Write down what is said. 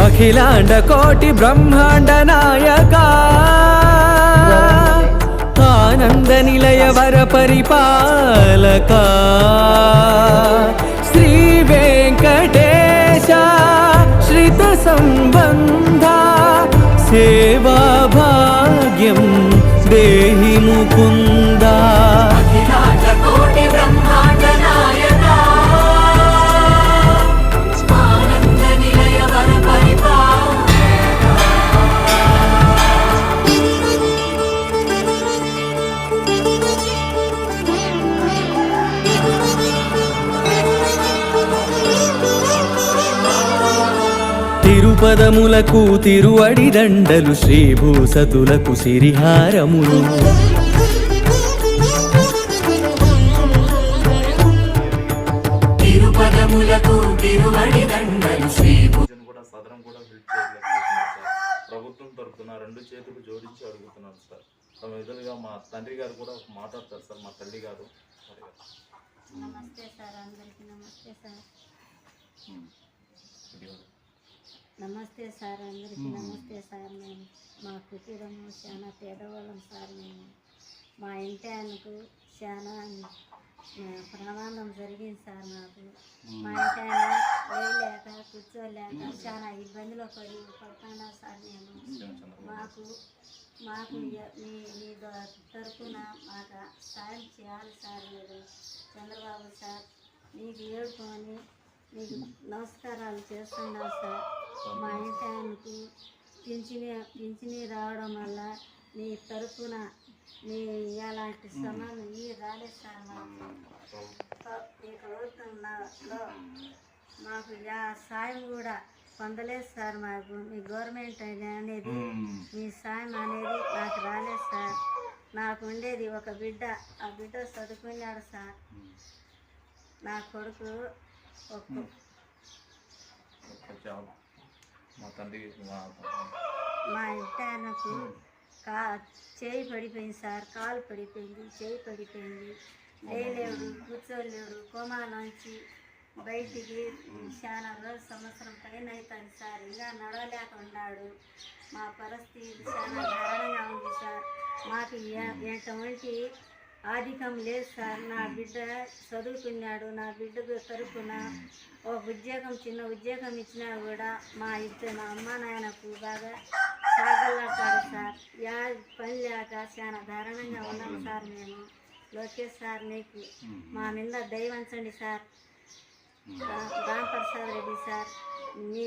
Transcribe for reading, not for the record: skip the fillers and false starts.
అఖిలాండ కోటి బ్రహ్మాండ నాయక ఆనంద నిలయ వర పరిపాలక శ్రీ వెంకటేశ శ్రిత సంబంధ సేవా భాగ్యం దేహి ముకుంద. తిరుపదములకు తిరువడి దండలు శ్రీభూసతులకు సిరిహారములు తిరుపదములకు తిరువడి దండలు కూడా సదరం కూడా హెల్ప్ చేయలేకపోతున్నారు. ప్రభుత్వం తరఫున రెండు చేతులు జోడించి అడుగుతున్నాను సార్. తమ ఎదురుగా మా తండ్రి గారు కూడా మాట్లాడతారు సార్. మా తల్లి గారు నమస్తే సార్, అందరికీ నమస్తే సార్. నమస్తే సార్, అందరికీ నమస్తే సార్. మేము మా కుటుంబము చాలా పేదవాళ్ళం సార్. మేము మా ఇంటి ఆయనకు చాలా ప్రమాదం జరిగింది సార్. నాకు మా ఇంటి ఆయన వేయలేక కూర్చోలేక చాలా ఇబ్బందిలో పడుతున్నా సార్. నేను మాకు మీ తరఫున మాకు సాయం చేయాలి సార్. మీరు చంద్రబాబు సార్, మీకు ఏడుకొని మీకు నమస్కారాలు చేస్తున్నాను సార్. మా ఇంటి ఆయనకు పింఛని రావడం వల్ల మీ తరఫున మీ ఎలాంటి సమానం రాలేదు సార్. మాకు ఈ ప్రభుత్వంలో మాకు సాయం కూడా పొందలేదు సార్. మాకు మీ గవర్నమెంట్ అనేది మీ సాయం అనేది నాకు రాలేదు సార్. నాకు ఉండేది ఒక బిడ్డ, ఆ బిడ్డ చదువుకున్నాడు సార్. నా కొడుకు మా ఇంటి ఆయనకు చేయి పడిపోయింది సార్. కాలు పడిపోయింది, చేయి పడిపోయింది. లేలేడు, కూర్చోలేడు. కోమాలోంచి బయటికి చాలా రోజు సంవత్సరం పైన అవుతుంది సార్. ఇంకా నడవలేక ఉన్నాడు. మా పరిస్థితి చాలా దారుణంగా ఉంది సార్. మాకు ఎటువంటి ఆధికం లేదు సార్. నా బిడ్డ చదువుకున్నాడు. నా బిడ్డకు తరపున ఒక ఉద్యోగం, చిన్న ఉద్యోగం ఇచ్చినా కూడా మా అమ్మ నాయనకు బాగా సాగలాడతారు సార్. పని లేక చాలా దారుణంగా ఉన్నాం సార్. మేము లోకేష్ సార్, మీకు మా మీద దయవంచండి సార్. రాంప్రసాద్ రెడ్డి సార్, మీ